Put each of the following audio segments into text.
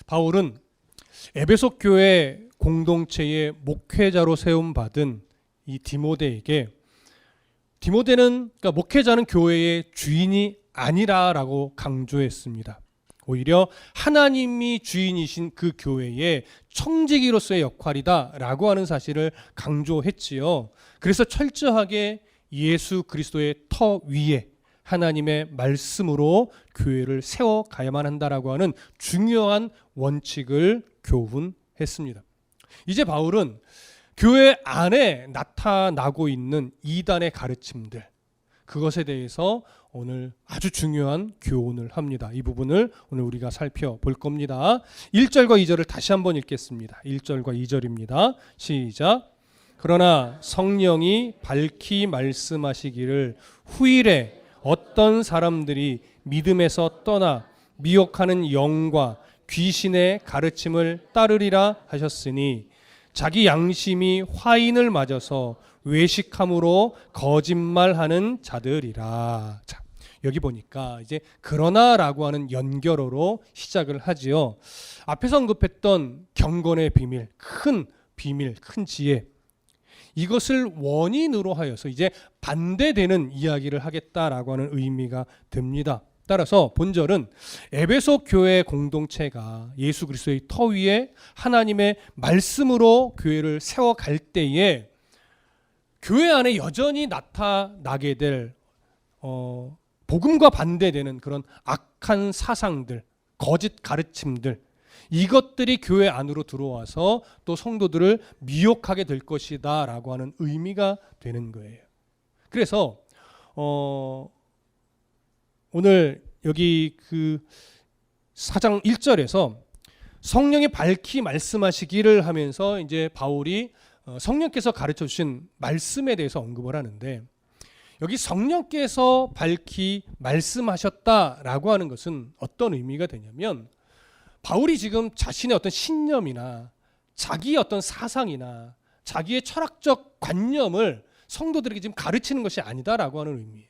바울은 에베소 교회 공동체의 목회자로 세움받은 이 디모데에게, 디모데는 그러니까 목회자는 교회의 주인이 아니라라고 강조했습니다. 오히려 하나님이 주인이신 그 교회의 청지기로서의 역할이다라고 하는 사실을 강조했지요. 그래서 철저하게 예수 그리스도의 터 위에 하나님의 말씀으로 교회를 세워가야만 한다라고 하는 중요한 원칙을 교훈했습니다. 이제 바울은 교회 안에 나타나고 있는 이단의 가르침들, 그것에 대해서 오늘 아주 중요한 교훈을 합니다. 이 부분을 오늘 우리가 살펴볼 겁니다. 1절과 2절을 다시 한번 읽겠습니다. 1절과 2절입니다. 시작. 그러나 성령이 밝히 말씀하시기를 후일에 어떤 사람들이 믿음에서 떠나 미혹하는 영과 귀신의 가르침을 따르리라 하셨으니 자기 양심이 화인을 맞아서 외식함으로 거짓말하는 자들이라. 자, 여기 보니까 이제 그러나라고 하는 연결어로 시작을 하지요. 앞에서 언급했던 경건의 비밀, 큰 지혜, 이것을 원인으로 하여서 이제 반대되는 이야기를 하겠다라고 하는 의미가 듭니다. 따라서 본절은 에베소 교회 공동체가 예수 그리스도의 터 위에 하나님의 말씀으로 교회를 세워갈 때에 교회 안에 여전히 나타나게 될 복음과 반대되는 그런 악한 사상들, 거짓 가르침들, 이것들이 교회 안으로 들어와서 또 성도들을 미혹하게 될 것이다 라고 하는 의미가 되는 거예요. 그래서 오늘 여기 그 4장 1절에서 성령이 밝히 말씀하시기를 하면서 이제 바울이 성령께서 가르쳐 주신 말씀에 대해서 언급을 하는데, 여기 성령께서 밝히 말씀하셨다라고 하는 것은 어떤 의미가 되냐면, 바울이 지금 자신의 어떤 신념이나 자기의 어떤 사상이나 자기의 철학적 관념을 성도들에게 지금 가르치는 것이 아니다라고 하는 의미예요.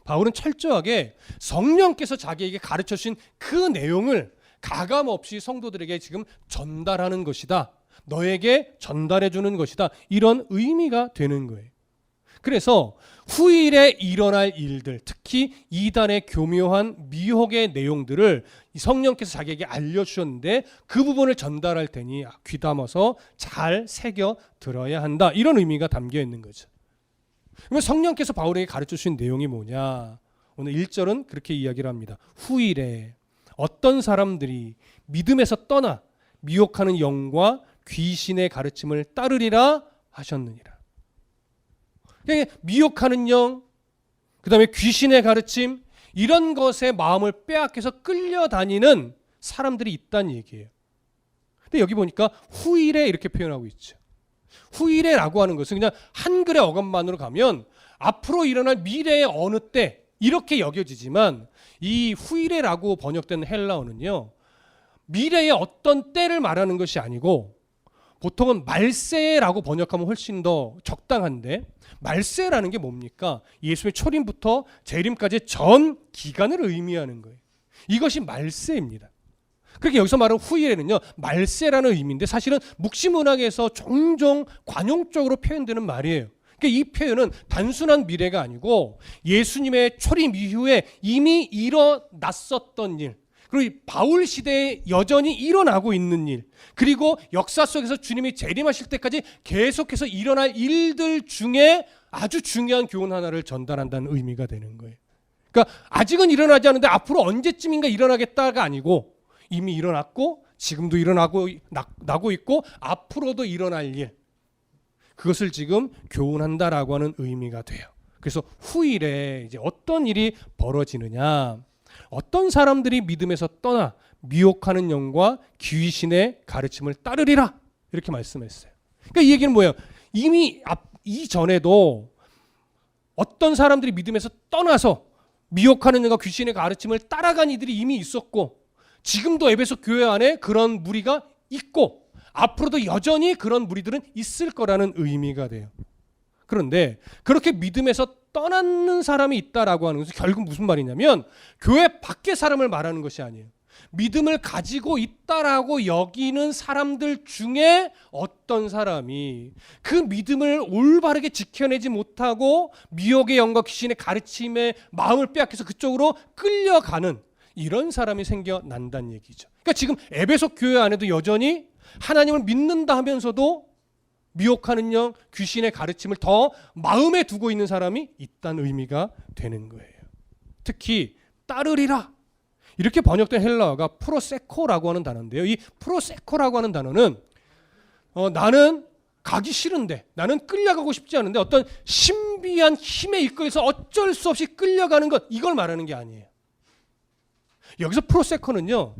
바울은 철저하게 성령께서 자기에게 가르쳐 주신 그 내용을 가감없이 성도들에게 지금 전달하는 것이다, 너에게 전달해 주는 것이다, 이런 의미가 되는 거예요. 그래서 후일에 일어날 일들, 특히 이단의 교묘한 미혹의 내용들을 성령께서 자기에게 알려주셨는데 그 부분을 전달할 테니 귀담아서 잘 새겨 들어야 한다, 이런 의미가 담겨 있는 거죠. 그러면 성령께서 바울에게 가르쳐 주신 내용이 뭐냐? 오늘 1절은 그렇게 이야기를 합니다. 후일에 어떤 사람들이 믿음에서 떠나 미혹하는 영과 귀신의 가르침을 따르리라 하셨느니라. 미혹하는 영, 그 다음에 귀신의 가르침, 이런 것에 마음을 빼앗겨서 끌려다니는 사람들이 있다는 얘기예요. 근데 여기 보니까 후일에 이렇게 표현하고 있죠. 후일에라고 하는 것은 그냥 한글의 어감만으로 가면 앞으로 일어날 미래의 어느 때 이렇게 여겨지지만, 이 후일에라고 번역된 헬라어는요, 미래의 어떤 때를 말하는 것이 아니고 보통은 말세라고 번역하면 훨씬 더 적당한데, 말세라는 게 뭡니까? 예수의 초림부터 재림까지 전 기간을 의미하는 거예요. 이것이 말세입니다. 그렇게 여기서 말하는 후일에는요, 말세라는 의미인데 사실은 묵시문학에서 종종 관용적으로 표현되는 말이에요. 그러니까 이 표현은 단순한 미래가 아니고 예수님의 초림 이후에 이미 일어났었던 일, 그리고 바울 시대에 여전히 일어나고 있는 일, 그리고 역사 속에서 주님이 재림하실 때까지 계속해서 일어날 일들 중에 아주 중요한 교훈 하나를 전달한다는 의미가 되는 거예요. 그러니까 아직은 일어나지 않는데 앞으로 언제쯤인가 일어나겠다가 아니고 이미 일어났고 지금도 일어나고 나고 있고 앞으로도 일어날 일, 그것을 지금 교훈한다라고 하는 의미가 돼요. 그래서 후일에 이제 어떤 일이 벌어지느냐, 어떤 사람들이 믿음에서 떠나 미혹하는 영과 귀신의 가르침을 따르리라, 이렇게 말씀했어요. 그러니까 이 얘기는 뭐예요? 이미 이전에도 어떤 사람들이 믿음에서 떠나서 미혹하는 영과 귀신의 가르침을 따라간 이들이 이미 있었고, 지금도 에베소 교회 안에 그런 무리가 있고 앞으로도 여전히 그런 무리들은 있을 거라는 의미가 돼요. 그런데 그렇게 믿음에서 떠나는 사람이 있다라고 하는 것은 결국 무슨 말이냐면 교회 밖의 사람을 말하는 것이 아니에요. 믿음을 가지고 있다라고 여기는 사람들 중에 어떤 사람이 그 믿음을 올바르게 지켜내지 못하고 미혹의 영과 귀신의 가르침에 마음을 빼앗겨서 그쪽으로 끌려가는 이런 사람이 생겨난다는 얘기죠. 그러니까 지금 에베소 교회 안에도 여전히 하나님을 믿는다 하면서도 미혹하는 영, 귀신의 가르침을 더 마음에 두고 있는 사람이 있다는 의미가 되는 거예요. 특히 따르리라 이렇게 번역된 헬라어가 프로세코라고 하는 단어인데요. 이 프로세코라고 하는 단어는 나는 가기 싫은데, 나는 끌려가고 싶지 않은데 어떤 신비한 힘에 이끌려서 어쩔 수 없이 끌려가는 것, 이걸 말하는 게 아니에요. 여기서 프로세코는요,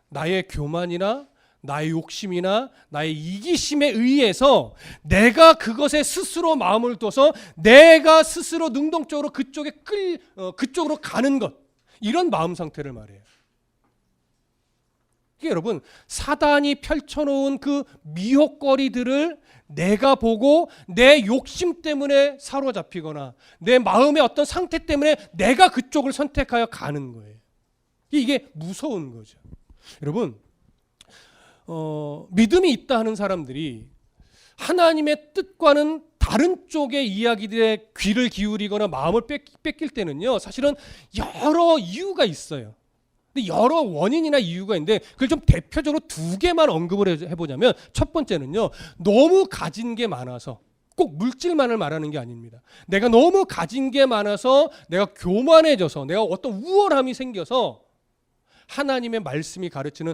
나의 교만이나 나의 욕심이나 나의 이기심에 의해서 내가 그것에 스스로 마음을 둬서 내가 스스로 능동적으로 그쪽으로 가는 것, 이런 마음 상태를 말해요. 여러분, 사단이 펼쳐놓은 그 미혹거리들을 내가 보고 내 욕심 때문에 사로잡히거나 내 마음의 어떤 상태 때문에 내가 그쪽을 선택하여 가는 거예요. 이게 무서운 거죠. 여러분, 믿음이 있다 하는 사람들이 하나님의 뜻과는 다른 쪽의 이야기들에 귀를 기울이거나 마음을 뺏길 때는요, 사실은 여러 이유가 있어요. 근데 여러 원인이나 이유가 있는데 그걸 좀 대표적으로 두 개만 언급을 해보자면, 첫 번째는요, 너무 가진 게 많아서, 꼭 물질만을 말하는 게 아닙니다. 내가 너무 가진 게 많아서 내가 교만해져서 내가 어떤 우월함이 생겨서 하나님의 말씀이 가르치는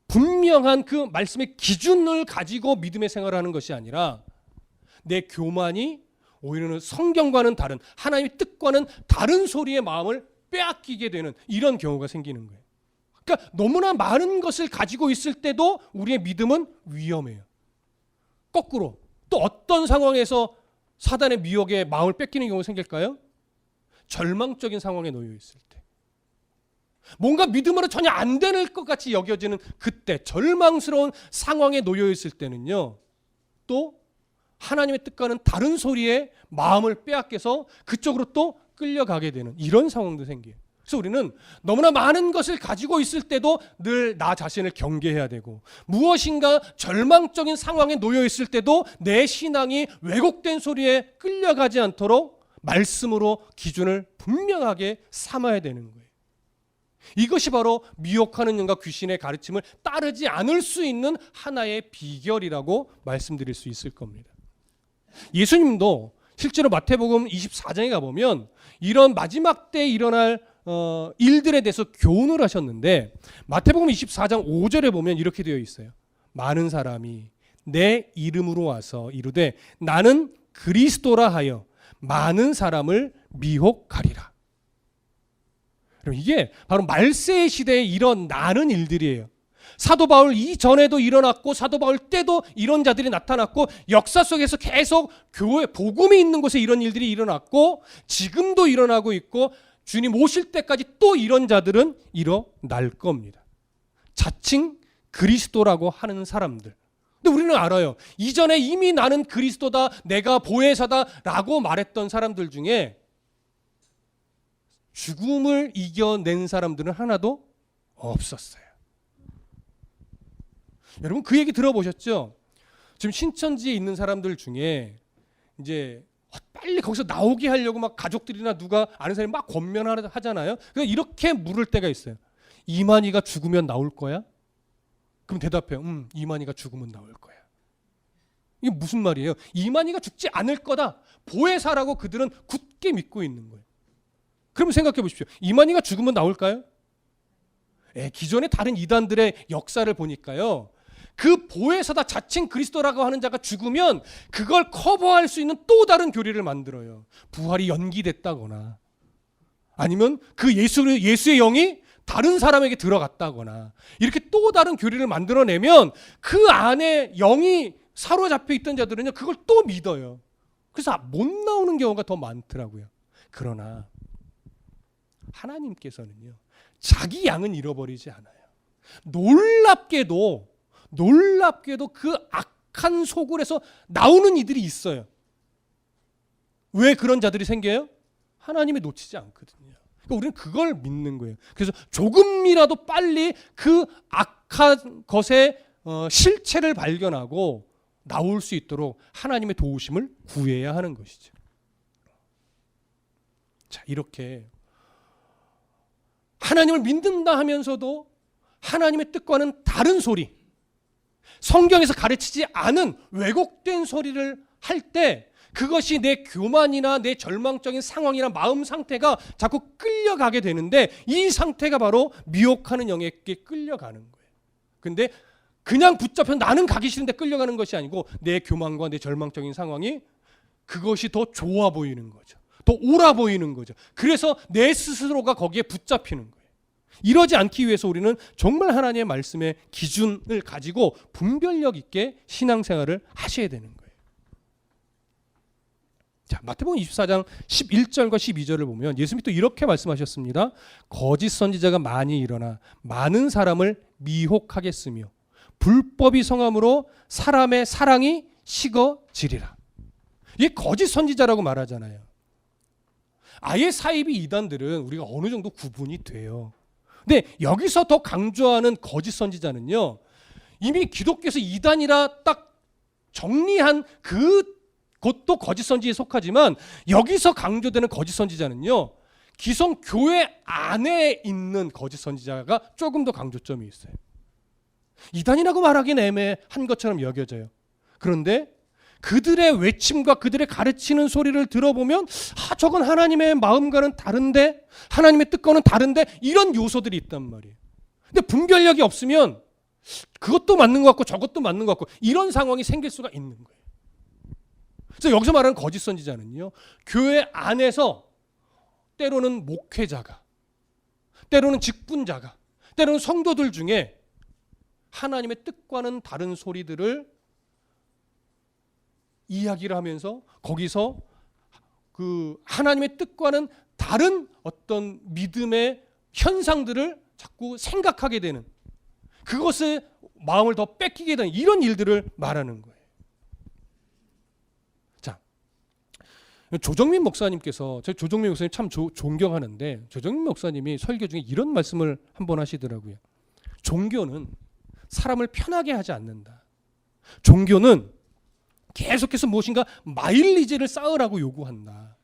분명한 그 말씀의 기준을 가지고 믿음의 생활을 하는 것이 아니라 내 교만이 오히려는 성경과는 다른, 하나님의 뜻과는 다른 소리의 마음을 빼앗기게 되는 이런 경우가 생기는 거예요. 그러니까 너무나 많은 것을 가지고 있을 때도 우리의 믿음은 위험해요. 거꾸로 또 어떤 상황에서 사단의 미혹에 마음을 뺏기는 경우가 생길까요? 절망적인 상황에 놓여 있을 때, 뭔가 믿음으로 전혀 안 되는 것 같이 여겨지는 그때, 절망스러운 상황에 놓여 있을 때는요, 또 하나님의 뜻과는 다른 소리에 마음을 빼앗겨서 그쪽으로 또 끌려가게 되는 이런 상황도 생겨요. 그래서 우리는 너무나 많은 것을 가지고 있을 때도 늘 나 자신을 경계해야 되고, 무엇인가 절망적인 상황에 놓여 있을 때도 내 신앙이 왜곡된 소리에 끌려가지 않도록 말씀으로 기준을 분명하게 삼아야 되는 거예요. 이것이 바로 미혹하는 영과 귀신의 가르침을 따르지 않을 수 있는 하나의 비결이라고 말씀드릴 수 있을 겁니다. 예수님도 실제로 마태복음 24장에 가보면 이런 마지막 때 일어날 일들에 대해서 교훈을 하셨는데, 마태복음 24장 5절에 보면 이렇게 되어 있어요. 많은 사람이 내 이름으로 와서 이르되 나는 그리스도라 하여 많은 사람을 미혹하리라. 이게 바로 말세의 시대에 일어나는 일들이에요. 사도 바울 이전에도 일어났고 사도 바울 때도 이런 자들이 나타났고 역사 속에서 계속 교회 복음이 있는 곳에 이런 일들이 일어났고 지금도 일어나고 있고 주님 오실 때까지 또 이런 자들은 일어날 겁니다. 자칭 그리스도라고 하는 사람들. 근데 우리는 알아요. 이전에 이미 나는 그리스도다, 내가 보혜사다라고 말했던 사람들 중에 죽음을 이겨낸 사람들은 하나도 없었어요. 여러분 그 얘기 들어보셨죠? 지금 신천지에 있는 사람들 중에 이제 빨리 거기서 나오게 하려고 막 가족들이나 누가 아는 사람이 막 권면하잖아요. 그래서 이렇게 물을 때가 있어요. 이만희가 죽으면 나올 거야? 그럼 대답해요. 이만희가 죽으면 나올 거야. 이게 무슨 말이에요? 이만희가 죽지 않을 거다. 보혜사라고 그들은 굳게 믿고 있는 거예요. 그럼 생각해 보십시오. 이만희가 죽으면 나올까요? 기존의 다른 이단들의 역사를 보니까요, 그 보혜사다 자칭 그리스도라고 하는 자가 죽으면 그걸 커버할 수 있는 또 다른 교리를 만들어요. 부활이 연기됐다거나 아니면 그 예수의 영이 다른 사람에게 들어갔다거나 이렇게 또 다른 교리를 만들어내면 그 안에 영이 사로잡혀 있던 자들은요, 그걸 또 믿어요. 그래서 못 나오는 경우가 더 많더라고요. 그러나 하나님께서는요, 자기 양은 잃어버리지 않아요. 놀랍게도 그 악한 소굴에서 나오는 이들이 있어요. 왜 그런 자들이 생겨요? 하나님이 놓치지 않거든요. 그러니까 우리는 그걸 믿는 거예요. 그래서 조금이라도 빨리 그 악한 것의 실체를 발견하고 나올 수 있도록 하나님의 도우심을 구해야 하는 것이죠. 자, 이렇게 하나님을 믿는다 하면서도 하나님의 뜻과는 다른 소리, 성경에서 가르치지 않은 왜곡된 소리를 할 때 그것이 내 교만이나 내 절망적인 상황이나 마음 상태가 자꾸 끌려가게 되는데, 이 상태가 바로 미혹하는 영에게 끌려가는 거예요. 근데 그냥 붙잡혀 나는 가기 싫은데 끌려가는 것이 아니고 내 교만과 내 절망적인 상황이 그것이 더 좋아 보이는 거죠. 더 옳아 보이는 거죠. 그래서 내 스스로가 거기에 붙잡히는 거예요. 이러지 않기 위해서 우리는 정말 하나님의 말씀의 기준을 가지고 분별력 있게 신앙생활을 하셔야 되는 거예요. 자, 마태복음 24장 11절과 12절을 보면 예수님이 또 이렇게 말씀하셨습니다. 거짓 선지자가 많이 일어나 많은 사람을 미혹하겠으며 불법이 성함으로 사람의 사랑이 식어지리라. 이게 거짓 선지자라고 말하잖아요. 아예 사이비 이단들은 우리가 어느 정도 구분이 돼요. 근데 여기서 더 강조하는 거짓 선지자는요, 이미 기독교에서 이단이라 딱 정리한 그것도 거짓 선지자에 속하지만, 여기서 강조되는 거짓 선지자는요, 기성 교회 안에 있는 거짓 선지자가 조금 더 강조점이 있어요. 이단이라고 말하기는 애매한 것처럼 여겨져요. 그런데 그들의 외침과 그들의 가르치는 소리를 들어보면 저건 하나님의 마음과는 다른데, 하나님의 뜻과는 다른데, 이런 요소들이 있단 말이에요. 근데 분별력이 없으면 그것도 맞는 것 같고 저것도 맞는 것 같고 이런 상황이 생길 수가 있는 거예요. 그래서 여기서 말하는 거짓 선지자는요, 교회 안에서 때로는 목회자가, 때로는 직분자가, 때로는 성도들 중에 하나님의 뜻과는 다른 소리들을 이야기를 하면서 거기서 그 하나님의 뜻과는 다른 어떤 믿음의 현상들을 자꾸 생각하게 되는, 그것에 마음을 더 뺏기게 되는 이런 일들을 말하는 거예요. 자, 조정민 목사님께서, 제가 조정민 목사님 참 존경하는데, 조정민 목사님이 설교 중에 이런 말씀을 한번 하시더라고요. 종교는 사람을 편하게 하지 않는다. 종교는 계속해서 무엇인가 마일리지를 쌓으라고 요구한다.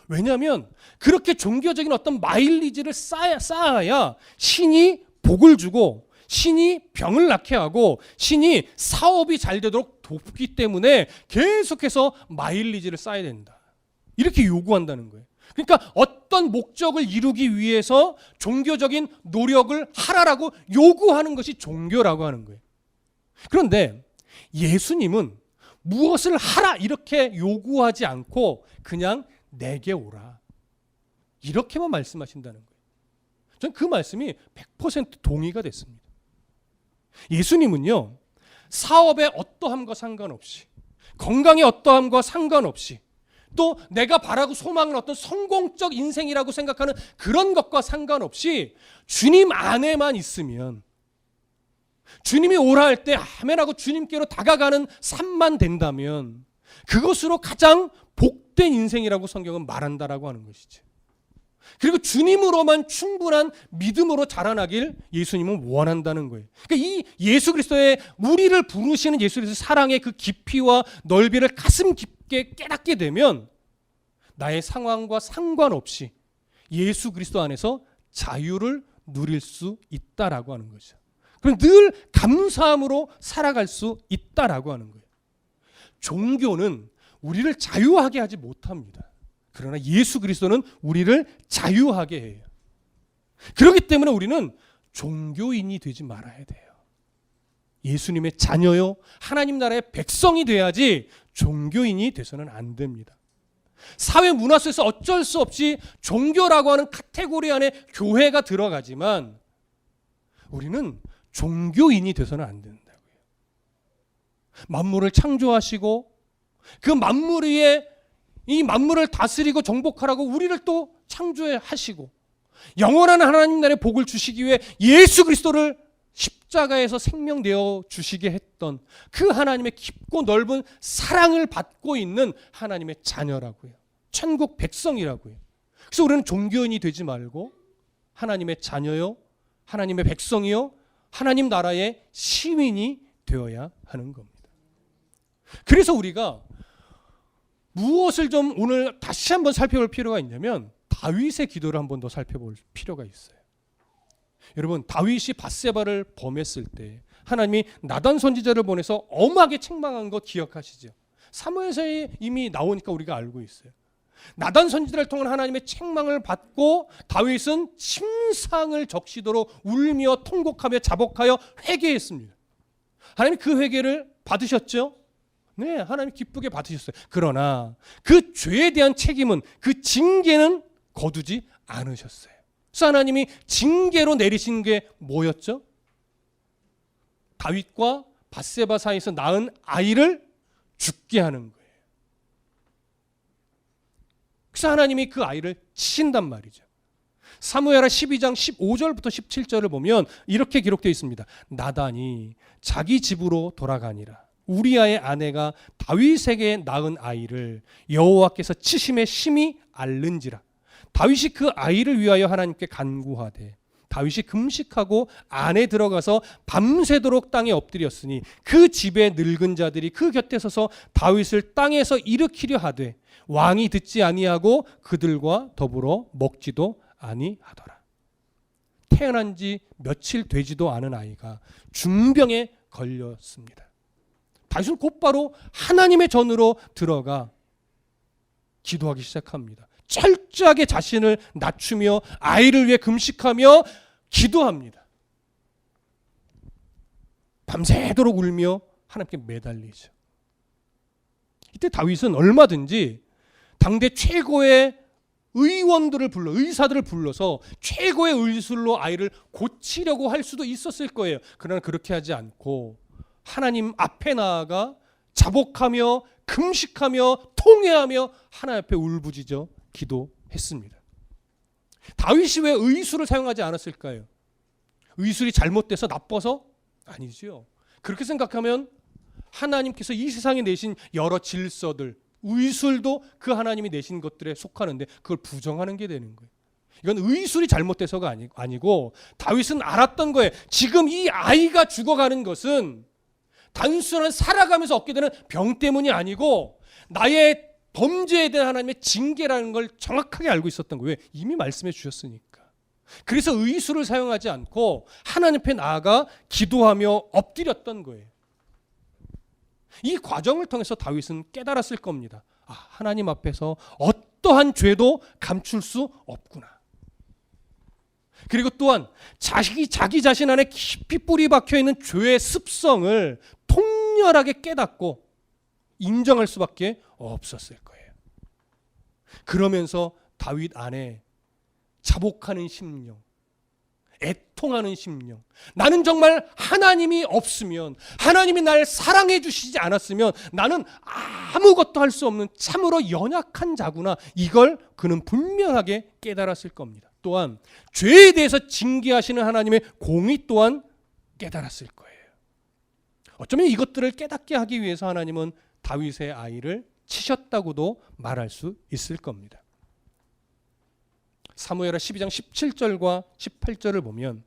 왜냐하면 그렇게 종교적인 어떤 마일리지를 쌓아야 신이 복을 주고, 신이 병을 낫게 하고, 신이 사업이 잘 되도록 돕기 때문에 계속해서 마일리지를 쌓아야 된다. 이렇게 요구한다는 거예요. 그러니까 어떤 목적을 이루기 위해서 종교적인 노력을 하라라고 요구하는 것이 종교라고 하는 거예요. 그런데 예수님은 무엇을 하라 이렇게 요구하지 않고 그냥 내게 오라 이렇게만 말씀하신다는 거예요. 저는 그 말씀이 100% 동의가 됐습니다. 예수님은요, 사업의 어떠함과 상관없이, 건강의 어떠함과 상관없이, 또 내가 바라고 소망하는 어떤 성공적 인생이라고 생각하는 그런 것과 상관없이 주님 안에만 있으면, 주님이 오라 할 때 아멘하고 주님께로 다가가는 삶만 된다면 그것으로 가장 복된 인생이라고 성경은 말한다라고 하는 것이죠. 그리고 주님으로만 충분한 믿음으로 자라나길 예수님은 원한다는 거예요. 그러니까 이 예수 그리스도의, 우리를 부르시는 예수 그리스도의 사랑의 그 깊이와 넓이를 가슴 깊게 깨닫게 되면 나의 상황과 상관없이 예수 그리스도 안에서 자유를 누릴 수 있다라고 하는 거죠. 그럼 늘 감사함으로 살아갈 수 있다라고 하는 거예요. 종교는 우리를 자유하게 하지 못합니다. 그러나 예수 그리스도는 우리를 자유하게 해요. 그렇기 때문에 우리는 종교인이 되지 말아야 돼요. 예수님의 자녀요, 하나님 나라의 백성이 돼야지 종교인이 돼서는 안 됩니다. 사회 문화 속에서 어쩔 수 없이 종교라고 하는 카테고리 안에 교회가 들어가지만 우리는 종교인이 돼서는 안 된다고요. 만물을 창조하시고 그 만물 위에 이 만물을 다스리고 정복하라고 우리를 또 창조하시고 영원한 하나님 나라의 복을 주시기 위해 예수 그리스도를 십자가에서 생명되어 주시게 했던 그 하나님의 깊고 넓은 사랑을 받고 있는 하나님의 자녀라고요. 천국 백성이라고요. 그래서 우리는 종교인이 되지 말고 하나님의 자녀요, 하나님의 백성이요, 하나님 나라의 시민이 되어야 하는 겁니다. 그래서 우리가 무엇을 좀 오늘 다시 한번 살펴볼 필요가 있냐면 다윗의 기도를 한번 더 살펴볼 필요가 있어요. 여러분, 다윗이 밧세바를 범했을 때 하나님이 나단 선지자를 보내서 엄하게 책망한 거 기억하시죠? 사무엘서에 이미 나오니까 우리가 알고 있어요. 나단 선지자를 통한 하나님의 책망을 받고 다윗은 침상을 적시도록 울며 통곡하며 자복하여 회개했습니다. 하나님 그 회개를 받으셨죠? 네, 하나님 기쁘게 받으셨어요. 그러나 그 죄에 대한 책임은, 그 징계는 거두지 않으셨어요. 그래서 하나님이 징계로 내리신 게 뭐였죠? 다윗과 밧세바 사이에서 낳은 아이를 죽게 하는 거예요. 그래서 하나님이 그 아이를 치신단 말이죠. 사무엘하 12장 15절부터 17절을 보면 이렇게 기록되어 있습니다. 나단이 자기 집으로 돌아가니라. 우리아의 아내가 다윗에게 낳은 아이를 여호와께서 치심에 심히 앓는지라. 다윗이 그 아이를 위하여 하나님께 간구하되 다윗이 금식하고 안에 들어가서 밤새도록 땅에 엎드렸으니 그 집의 늙은 자들이 그 곁에 서서 다윗을 땅에서 일으키려 하되 왕이 듣지 아니하고 그들과 더불어 먹지도 아니하더라. 태어난 지 며칠 되지도 않은 아이가 중병에 걸렸습니다. 다윗은 곧바로 하나님의 전으로 들어가 기도하기 시작합니다. 철저하게 자신을 낮추며 아이를 위해 금식하며 기도합니다. 밤새도록 울며 하나님께 매달리죠. 이때 다윗은 얼마든지 당대 최고의 의원들을 불러, 의사들을 불러서 최고의 의술로 아이를 고치려고 할 수도 있었을 거예요. 그러나 그렇게 하지 않고 하나님 앞에 나아가 자복하며 금식하며 통회하며 하나님 앞에 울부짖어 기도했습니다. 다윗이 왜 의술을 사용하지 않았을까요? 의술이 잘못돼서 나빠서? 아니죠. 그렇게 생각하면 하나님께서 이 세상에 내신 여러 질서들, 의술도 그 하나님이 내신 것들에 속하는데 그걸 부정하는 게 되는 거예요. 이건 의술이 잘못돼서가 아니고 다윗은 알았던 거예요. 지금 이 아이가 죽어가는 것은 단순한 살아가면서 얻게 되는 병 때문이 아니고 나의 범죄에 대한 하나님의 징계라는 걸 정확하게 알고 있었던 거예요. 이미 말씀해 주셨으니까. 그래서 의술을 사용하지 않고 하나님 앞에 나아가 기도하며 엎드렸던 거예요. 이 과정을 통해서 다윗은 깨달았을 겁니다. 아, 하나님 앞에서 어떠한 죄도 감출 수 없구나. 그리고 또한 자기 자신 안에 깊이 뿌리 박혀 있는 죄의 습성을 통렬하게 깨닫고 인정할 수밖에 없었을 거예요. 그러면서 다윗 안에 자복하는 심령, 애통하는 심령, 나는 정말 하나님이 없으면, 하나님이 날 사랑해 주시지 않았으면 나는 아무것도 할 수 없는 참으로 연약한 자구나, 이걸 그는 분명하게 깨달았을 겁니다. 또한 죄에 대해서 징계하시는 하나님의 공의 또한 깨달았을 거예요. 어쩌면 이것들을 깨닫게 하기 위해서 하나님은 다윗의 아이를 치셨다고도 말할 수 있을 겁니다. 사무엘하 12장 17절과 18절을 보면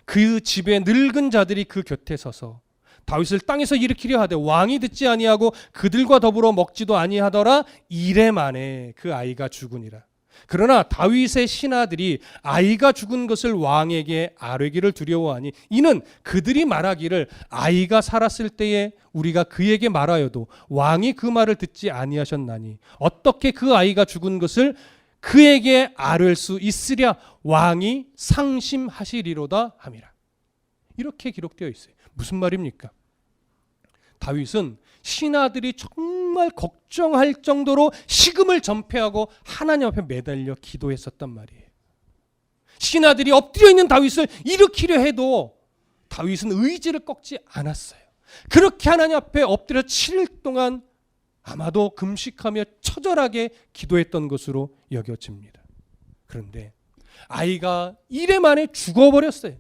그 집의 늙은 자들이 그 곁에 서서 다윗을 땅에서 일으키려 하되 왕이 듣지 아니하고 그들과 더불어 먹지도 아니하더라. 이래 만에 그 아이가 죽으니라. 그러나 다윗의 신하들이 아이가 죽은 것을 왕에게 아뢰기를 두려워하니 이는 그들이 말하기를 아이가 살았을 때에 우리가 그에게 말하여도 왕이 그 말을 듣지 아니하셨나니 어떻게 그 아이가 죽은 것을 그에게 아뢰 수 있으랴. 왕이 상심하시리로다 함이라. 이렇게 기록되어 있어요. 무슨 말입니까? 다윗은 신하들이 정말 걱정할 정도로 식음을 전폐하고 하나님 앞에 매달려 기도했었단 말이에요. 신하들이 엎드려 있는 다윗을 일으키려 해도 다윗은 의지를 꺾지 않았어요. 그렇게 하나님 앞에 엎드려 7일 동안 아마도 금식하며 처절하게 기도했던 것으로 여겨집니다. 그런데 아이가 이래 만에 죽어버렸어요.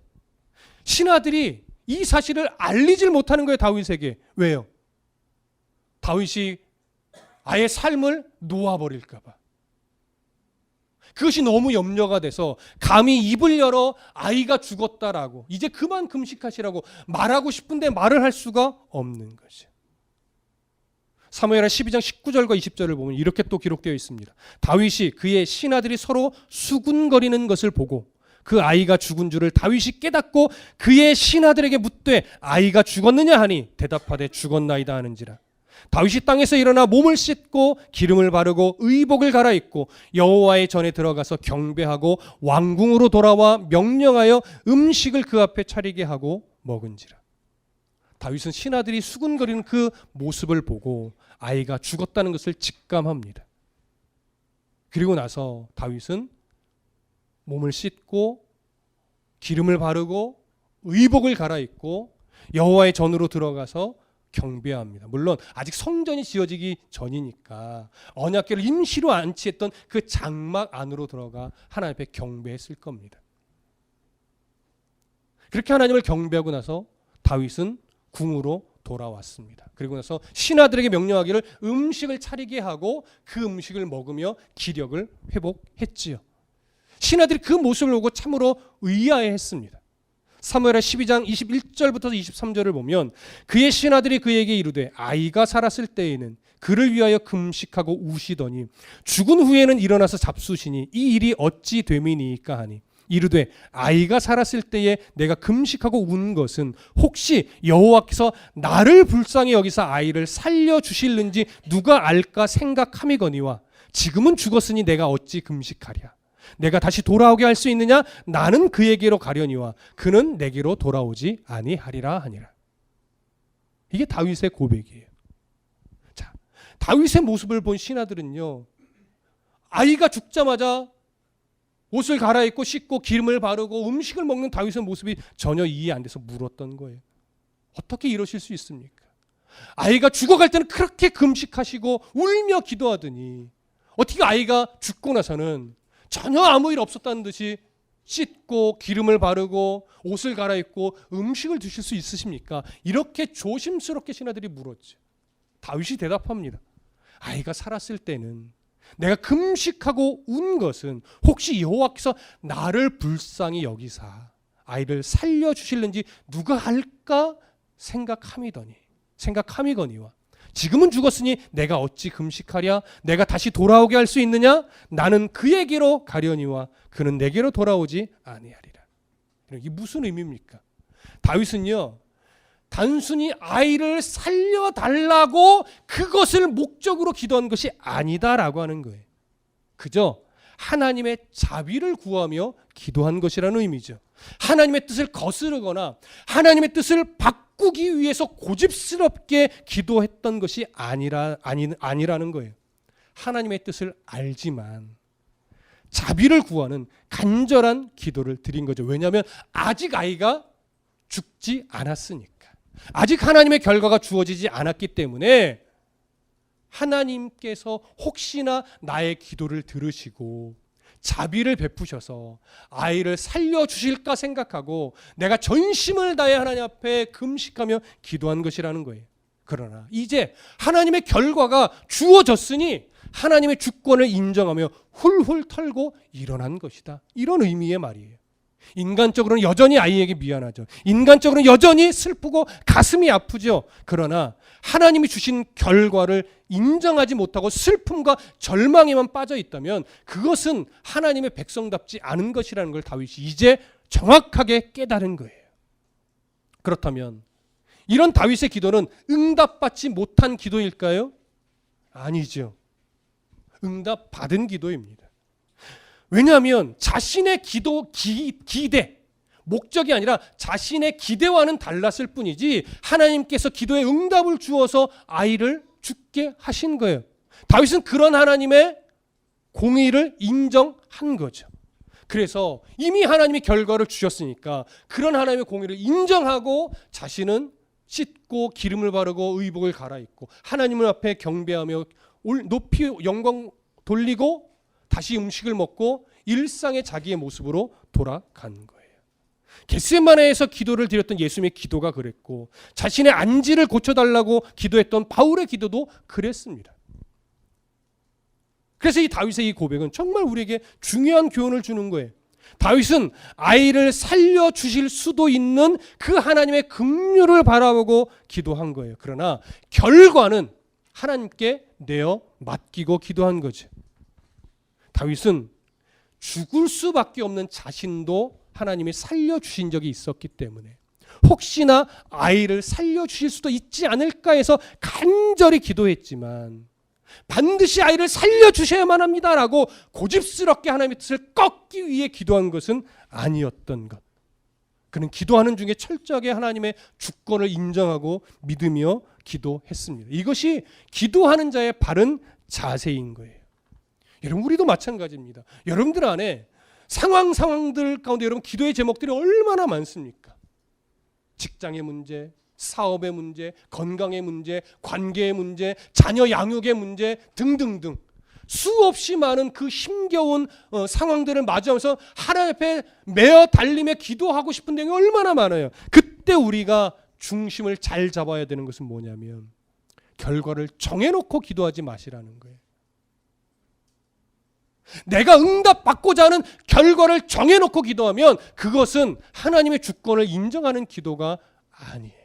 신하들이 이 사실을 알리질 못하는 거예요, 다윗에게. 왜요? 다윗이 아예 삶을 놓아버릴까 봐. 그것이 너무 염려가 돼서 감히 입을 열어 아이가 죽었다라고 이제 그만 금식하시라고 말하고 싶은데 말을 할 수가 없는 거죠. 사무엘하 12장 19절과 20절을 보면 이렇게 또 기록되어 있습니다. 다윗이 그의 신하들이 서로 수군거리는 것을 보고 그 아이가 죽은 줄을 다윗이 깨닫고 그의 신하들에게 묻되 아이가 죽었느냐 하니 대답하되 죽었나이다 하는지라. 다윗이 땅에서 일어나 몸을 씻고 기름을 바르고 의복을 갈아입고 여호와의 전에 들어가서 경배하고 왕궁으로 돌아와 명령하여 음식을 그 앞에 차리게 하고 먹은지라. 다윗은 신하들이 수군거리는 그 모습을 보고 아이가 죽었다는 것을 직감합니다. 그리고 나서 다윗은 몸을 씻고 기름을 바르고 의복을 갈아입고 여호와의 전으로 들어가서 경배합니다. 물론 아직 성전이 지어지기 전이니까 언약궤를 임시로 안치했던 그 장막 안으로 들어가 하나님 앞에 경배했을 겁니다. 그렇게 하나님을 경배하고 나서 다윗은 궁으로 돌아왔습니다. 그리고 나서 신하들에게 명령하기를 음식을 차리게 하고 그 음식을 먹으며 기력을 회복했지요. 신하들이 그 모습을 보고 참으로 의아해했습니다. 사무엘하 12장 21절부터 23절을 보면 그의 신하들이 그에게 이르되 아이가 살았을 때에는 그를 위하여 금식하고 우시더니 죽은 후에는 일어나서 잡수시니 이 일이 어찌 됨이니까 하니 이르되 아이가 살았을 때에 내가 금식하고 운 것은 혹시 여호와께서 나를 불쌍히 여기서 아이를 살려주실는지 누가 알까 생각함이거니와 지금은 죽었으니 내가 어찌 금식하랴. 내가 다시 돌아오게 할 수 있느냐? 나는 그에게로 가려니와 그는 내게로 돌아오지 아니하리라 하니라. 이게 다윗의 고백이에요. 자, 다윗의 모습을 본 신하들은요, 아이가 죽자마자 옷을 갈아입고 씻고 기름을 바르고 음식을 먹는 다윗의 모습이 전혀 이해 안 돼서 물었던 거예요. 어떻게 이러실 수 있습니까? 아이가 죽어갈 때는 그렇게 금식하시고 울며 기도하더니 어떻게 아이가 죽고 나서는 전혀 아무 일 없었다는 듯이 씻고 기름을 바르고 옷을 갈아입고 음식을 드실 수 있으십니까? 이렇게 조심스럽게 신하들이 물었죠. 다윗이 대답합니다. 아이가 살았을 때는 내가 금식하고 운 것은 혹시 여호와께서 나를 불쌍히 여기사 아이를 살려주실는지 누가 알까 생각함이거니와 지금은 죽었으니 내가 어찌 금식하랴? 내가 다시 돌아오게 할 수 있느냐? 나는 그에게로 가려니와 그는 내게로 돌아오지 아니하리라. 이게 무슨 의미입니까? 다윗은요, 단순히 아이를 살려달라고 그것을 목적으로 기도한 것이 아니다라고 하는 거예요. 그저 하나님의 자비를 구하며 기도한 것이라는 의미죠. 하나님의 뜻을 거스르거나 하나님의 뜻을 바꾸기 위해서 고집스럽게 기도했던 것이 아니라는 거예요. 하나님의 뜻을 알지만 자비를 구하는 간절한 기도를 드린 거죠. 왜냐하면 아직 아이가 죽지 않았으니까. 아직 하나님의 결과가 주어지지 않았기 때문에 하나님께서 혹시나 나의 기도를 들으시고 자비를 베푸셔서 아이를 살려주실까 생각하고 내가 전심을 다해 하나님 앞에 금식하며 기도한 것이라는 거예요. 그러나 이제 하나님의 결과가 주어졌으니 하나님의 주권을 인정하며 훌훌 털고 일어난 것이다. 이런 의미의 말이에요. 인간적으로는 여전히 아이에게 미안하죠. 인간적으로는 여전히 슬프고 가슴이 아프죠. 그러나 하나님이 주신 결과를 인정하지 못하고 슬픔과 절망에만 빠져 있다면 그것은 하나님의 백성답지 않은 것이라는 걸 다윗이 이제 정확하게 깨달은 거예요. 그렇다면 이런 다윗의 기도는 응답받지 못한 기도일까요? 아니죠. 응답받은 기도입니다. 왜냐하면 자신의 기도 기대 목적이 아니라 자신의 기대와는 달랐을 뿐이지 하나님께서 기도에 응답을 주어서 아이를 죽게 하신 거예요. 다윗은 그런 하나님의 공의를 인정한 거죠. 그래서 이미 하나님이 결과를 주셨으니까 그런 하나님의 공의를 인정하고 자신은 씻고 기름을 바르고 의복을 갈아입고 하나님을 앞에 경배하며 높이 영광 돌리고 다시 음식을 먹고 일상의 자기의 모습으로 돌아간 거예요. 겟세마네에서 기도를 드렸던 예수님의 기도가 그랬고 자신의 안지를 고쳐달라고 기도했던 바울의 기도도 그랬습니다. 그래서 이 다윗의 이 고백은 정말 우리에게 중요한 교훈을 주는 거예요. 다윗은 아이를 살려주실 수도 있는 그 하나님의 긍휼을 바라보고 기도한 거예요. 그러나 결과는 하나님께 내어 맡기고 기도한 거죠. 다윗은 죽을 수밖에 없는 자신도 하나님이 살려주신 적이 있었기 때문에 혹시나 아이를 살려주실 수도 있지 않을까 해서 간절히 기도했지만 반드시 아이를 살려주셔야만 합니다라고 고집스럽게 하나님의 뜻을 꺾기 위해 기도한 것은 아니었던 것. 그는 기도하는 중에 철저하게 하나님의 주권을 인정하고 믿으며 기도했습니다. 이것이 기도하는 자의 바른 자세인 거예요. 여러분, 우리도 마찬가지입니다. 여러분들 안에 상황들 가운데 여러분 기도의 제목들이 얼마나 많습니까? 직장의 문제, 사업의 문제, 건강의 문제, 관계의 문제, 자녀 양육의 문제 등등등 수없이 많은 그 힘겨운 상황들을 맞이하면서 하나님 앞에 매어 달리며 기도하고 싶은 내용이 얼마나 많아요. 그때 우리가 중심을 잘 잡아야 되는 것은 뭐냐면 결과를 정해놓고 기도하지 마시라는 거예요. 내가 응답받고자 하는 결과를 정해놓고 기도하면 그것은 하나님의 주권을 인정하는 기도가 아니에요.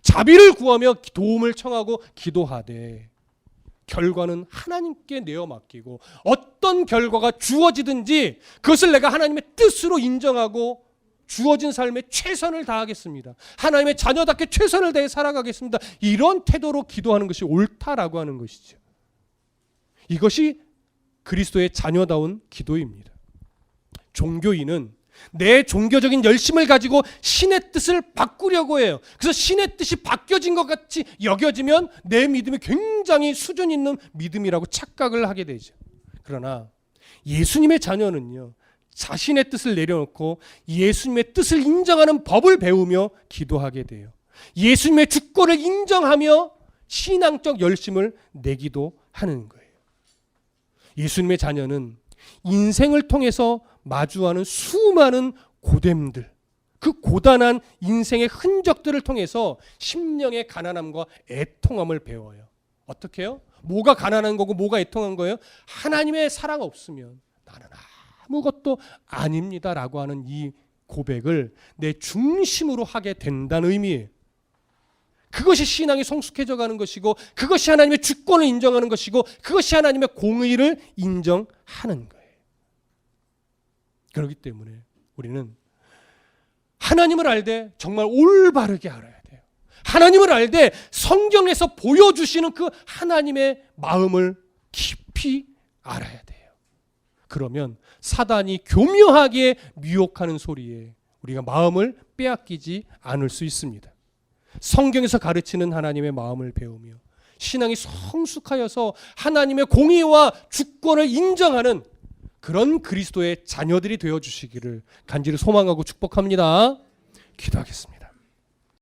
자비를 구하며 도움을 청하고 기도하되 결과는 하나님께 내어 맡기고 어떤 결과가 주어지든지 그것을 내가 하나님의 뜻으로 인정하고 주어진 삶에 최선을 다하겠습니다. 하나님의 자녀답게 최선을 다해 살아가겠습니다. 이런 태도로 기도하는 것이 옳다라고 하는 것이죠. 이것이 그리스도의 자녀다운 기도입니다. 종교인은 내 종교적인 열심을 가지고 신의 뜻을 바꾸려고 해요. 그래서 신의 뜻이 바뀌어진 것 같이 여겨지면 내 믿음이 굉장히 수준 있는 믿음이라고 착각을 하게 되죠. 그러나 예수님의 자녀는요, 자신의 뜻을 내려놓고 예수님의 뜻을 인정하는 법을 배우며 기도하게 돼요. 예수님의 주권을 인정하며 신앙적 열심을 내기도 하는 거예요. 예수님의 자녀는 인생을 통해서 마주하는 수많은 고됨들, 그 고단한 인생의 흔적들을 통해서 심령의 가난함과 애통함을 배워요. 어떻게 해요? 뭐가 가난한 거고 뭐가 애통한 거예요? 하나님의 사랑 없으면 나는 아무것도 아닙니다라고 하는 이 고백을 내 중심으로 하게 된다는 의미예요. 그것이 신앙이 성숙해져 가는 것이고 그것이 하나님의 주권을 인정하는 것이고 그것이 하나님의 공의를 인정하는 거예요. 그렇기 때문에 우리는 하나님을 알되 정말 올바르게 알아야 돼요. 하나님을 알되 성경에서 보여주시는 그 하나님의 마음을 깊이 알아야 돼요. 그러면 사단이 교묘하게 미혹하는 소리에 우리가 마음을 빼앗기지 않을 수 있습니다. 성경에서 가르치는 하나님의 마음을 배우며 신앙이 성숙하여서 하나님의 공의와 주권을 인정하는 그런 그리스도의 자녀들이 되어주시기를 간절히 소망하고 축복합니다. 기도하겠습니다.